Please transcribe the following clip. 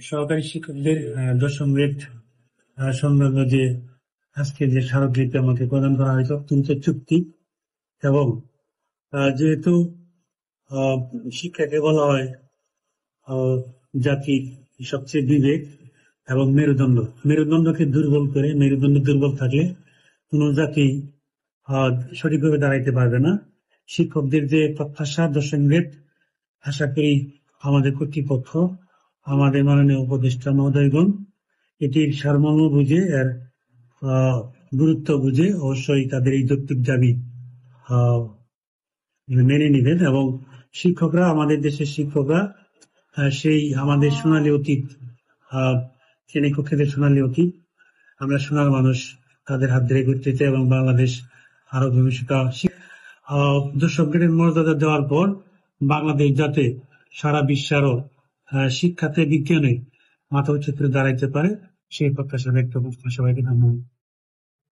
সহকারী শিক্ষকদের দশম গ্রেড সংক্রান্ত যে আজকে যে স্মারকলিপি আমাকে প্রদান করা হয়েছে অত্যন্ত চুক্তি এবং যেহেতু শিক্ষাকে বলা হয় জাতির সবচেয়ে বিবেক এবং মেরুদণ্ডকে দুর্বল করে মেরুদণ্ড দুর্বল থাকলে কোন জাতি সঠিকভাবে দাঁড়াইতে পারবে না। শিক্ষকদের যে প্রত্যাশা দশম গ্রেড, আশা করি আমাদের কর্তৃপক্ষ, আমাদের মাননীয় উপদেষ্টা মহোদয়গণ এটির সারমর্ম বুঝে এর গুরুত্ব বুঝে অবশ্যই তাদের এই যৌক্তিক দাবি মেনে নিবেন এবং শিক্ষকরা, আমাদের দেশের শিক্ষকরা সেই আমাদের সোনালী অতীত, শ্রেণীকক্ষের সোনালী অতীত, আমরা সোনার মানুষ, তাদের হাত ধরে করতেছে এবং বাংলাদেশ আরো ভবিষ্যৎ দশম গ্রেডের মর্যাদা দেওয়ার পর বাংলাদেশ যাতে সারা বিশ্বে আরো শিক্ষাতে বিজ্ঞানে মাথা উঁচু করে দাঁড়াইতে পারে সেই প্রত্যাশা ব্যক্ত করতে সবাইকে ধন্যবাদ।